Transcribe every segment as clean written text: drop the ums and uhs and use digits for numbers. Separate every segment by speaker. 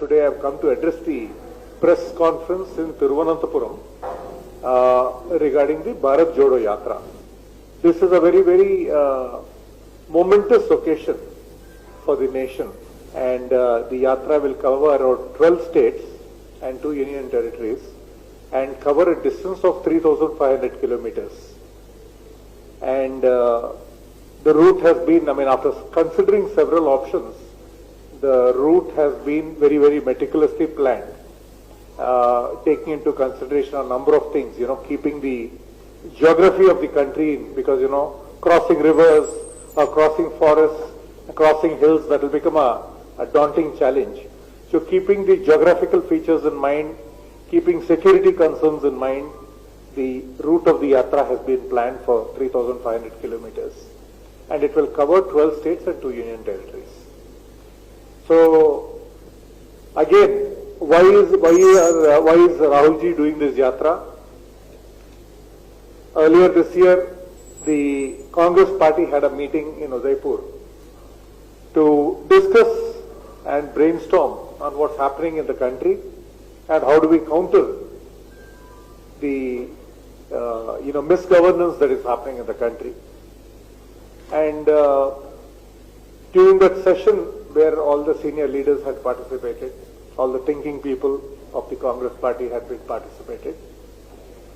Speaker 1: today I have come to address the press conference in Thiruvananthapuram regarding the Bharat Jodo Yatra. This is a very momentous occasion for the nation, and the Yatra will cover around 12 states and 2 union territories and cover a distance of 3,500 kilometers. And the route has been, after considering several options, the route has been very meticulously planned, taking into consideration a number of things, keeping the geography of the country, because, crossing rivers or crossing forests, crossing hills, that will become a daunting challenge. So keeping the geographical features in mind, keeping security concerns in mind, the route of the Yatra has been planned for 3,500 kilometers. And it will cover 12 states and 2 union territories. So, again, why is Rahulji doing this Yatra? Earlier this year, the Congress party had a meeting in Udaipur to discuss and brainstorm on what's happening in the country and how do we counter the misgovernance that is happening in the country. And during that session where all the senior leaders had participated, all the thinking people of the Congress party had been participated,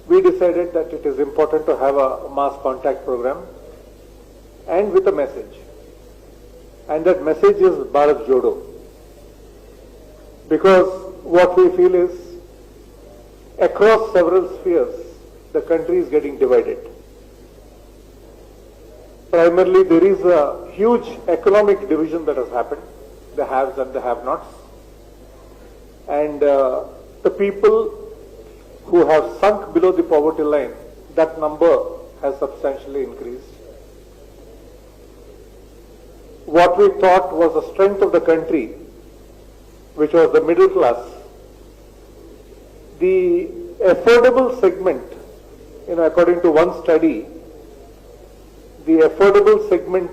Speaker 1: we decided that it is important to have a mass contact program and with a message. And that message is Bharat Jodo. Because what we feel is, across several spheres, the country is getting divided. Primarily, there is a huge economic division that has happened, the haves and the have-nots. And the people who have sunk below the poverty line, that number has substantially increased. What we thought was the strength of the country, which was the middle class, the affordable segment, according to one study, the affordable segment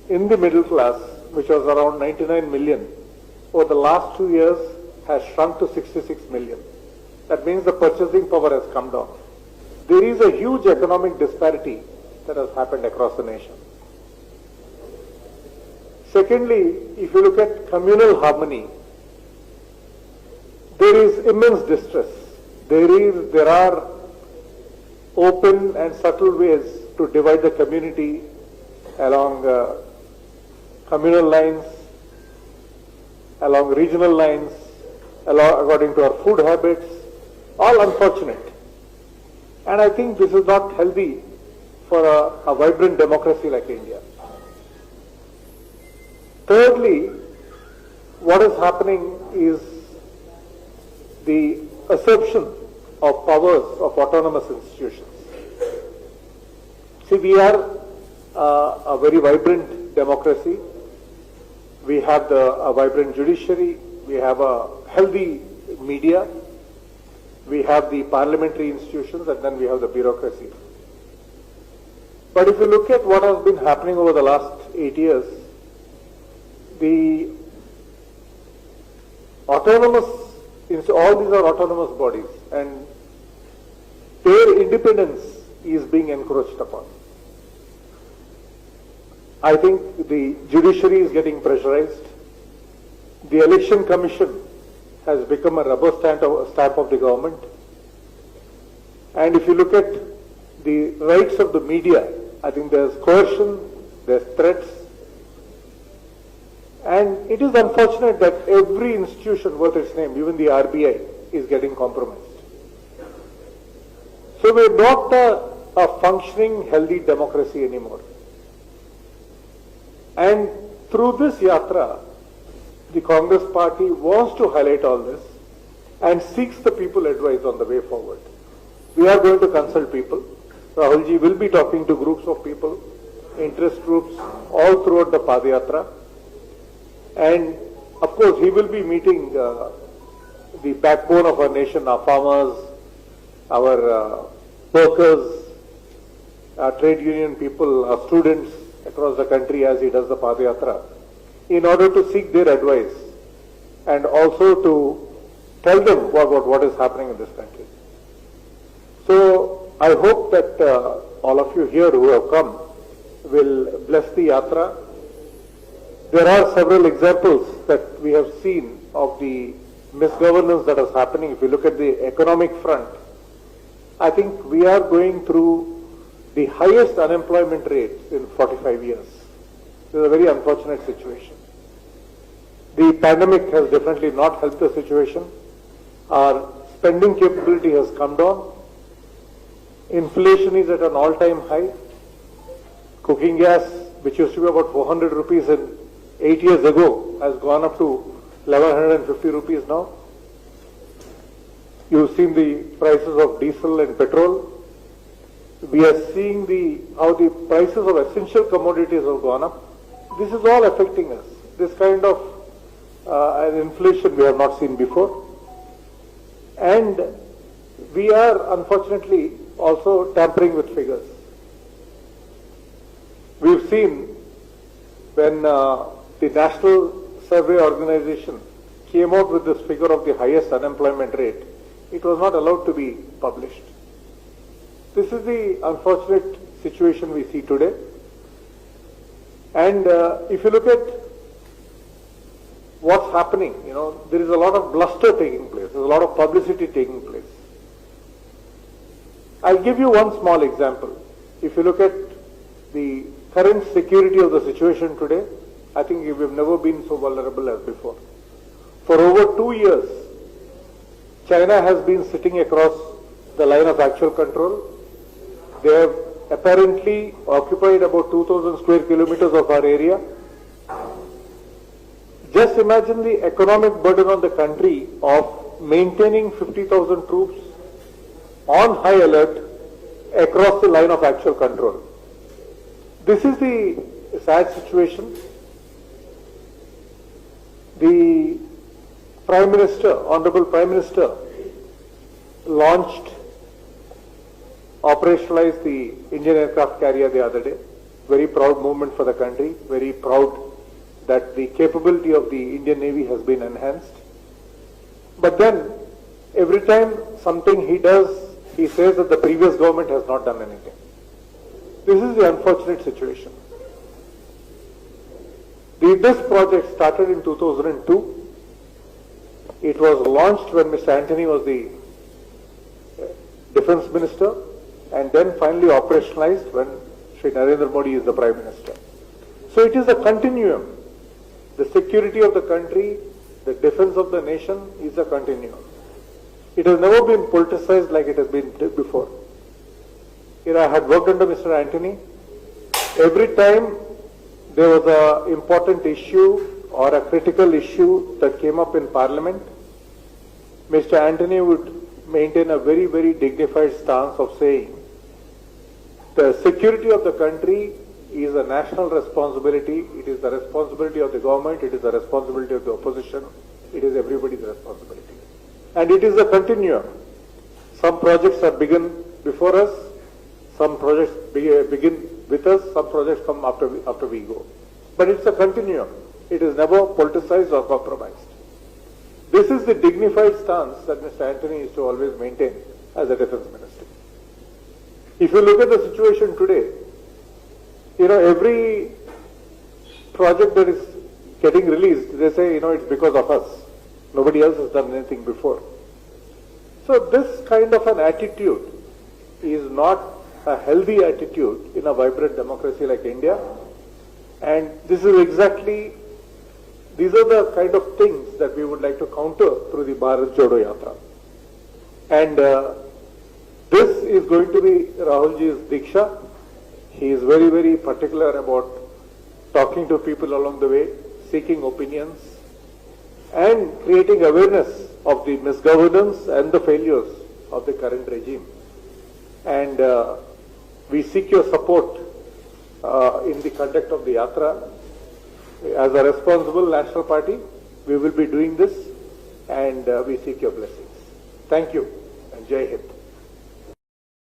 Speaker 1: in the middle class, which was around 99 million, over the last 2 years has shrunk to 66 million. That means the purchasing power has come down. There is a huge economic disparity that has happened across the nation. Secondly, if you look at communal harmony, there is immense distress. There are open and subtle ways to divide the community along communal lines, along regional lines, according to our food habits, all unfortunate. And I think this is not healthy for a vibrant democracy like India. Thirdly, what is happening is the assumption of powers of autonomous institutions. See, we are a very vibrant democracy. We have a vibrant judiciary. We have a healthy media. We have the parliamentary institutions, and then we have the bureaucracy. But if you look at what has been happening over the last 8 years, all these are autonomous bodies, and their independence is being encroached upon. I think the judiciary is getting pressurized. The election commission has become a rubber stamp of the government. And if you look at the rights of the media, I think there's coercion, there's threats. And it is unfortunate that every institution worth its name, even the RBI, is getting compromised. So we're not a functioning, healthy democracy anymore. And through this Yatra, the Congress party wants to highlight all this and seeks the people advice on the way forward. We are going to consult people. Rahulji will be talking to groups of people, interest groups, all throughout the Padayatra. And of course, he will be meeting the backbone of our nation, our farmers, our workers, our trade union people, our students across the country as he does the Padayatra, in order to seek their advice and also to tell them about what is happening in this country. So I hope that all of you here who have come will bless the Yatra. There are several examples that we have seen of the misgovernance that is happening. If you look at the economic front, I think we are going through the highest unemployment rates in 45 years. This is a very unfortunate situation. The pandemic has definitely not helped the situation. Our spending capability has come down. Inflation is at an all-time high. Cooking gas, which used to be about 400 rupees 8 years ago, has gone up to 1150 rupees now. You've seen the prices of diesel and petrol. We are seeing how the prices of essential commodities have gone up. This is all affecting us. This kind of an inflation we have not seen before. And we are unfortunately also tampering with figures. We've seen when the National Survey Organization came out with this figure of the highest unemployment rate, it was not allowed to be published. This is the unfortunate situation we see today. And if you look at what's happening, there is a lot of bluster taking place. There's a lot of publicity taking place. I'll give you one small example. If you look at the current security of the situation today, I think we've never been so vulnerable as before. For over 2 years, China has been sitting across the line of actual control. They have apparently occupied about 2,000 square kilometers of our area. Just imagine the economic burden on the country of maintaining 50,000 troops on high alert across the line of actual control. This is the sad situation. The Prime Minister, Honorable Prime Minister, launched, operationalized the Indian aircraft carrier the other day. Very proud moment for the country. Very proud that the capability of the Indian Navy has been enhanced. But then, every time something he does, he says that the previous government has not done anything. This is the unfortunate situation. This project started in 2002. It was launched when Mr. Antony was the Defence Minister, and then finally operationalized when Shri Narendra Modi is the Prime Minister. So it is a continuum. The security of the country, the defense of the nation is a continuum. It has never been politicized like it has been before. I had worked under Mr. Antony. Every time there was an important issue or a critical issue that came up in Parliament, Mr. Antony would maintain a very, very dignified stance of saying, the security of the country is a national responsibility. It is the responsibility of the government. It is the responsibility of the opposition. It is everybody's responsibility. And it is a continuum. Some projects are begun before us. Some projects begin with us. Some projects come after we go. But it's a continuum. It is never politicized or compromised. This is the dignified stance that Mr. Antony used to always maintain as a defense minister. If you look at the situation today, every project that is getting released, they say, it's because of us. Nobody else has done anything before. So this kind of an attitude is not a healthy attitude in a vibrant democracy like India. And these are the kind of things that we would like to counter through the Bharat Jodo Yatra. And this is going to be Rahulji's Diksha. He is very, very particular about talking to people along the way, seeking opinions, and creating awareness of the misgovernance and the failures of the current regime. And we seek your support in the conduct of the Yatra. As a responsible national party, we will be doing this, and we seek your blessings. Thank you, and Jai Hind.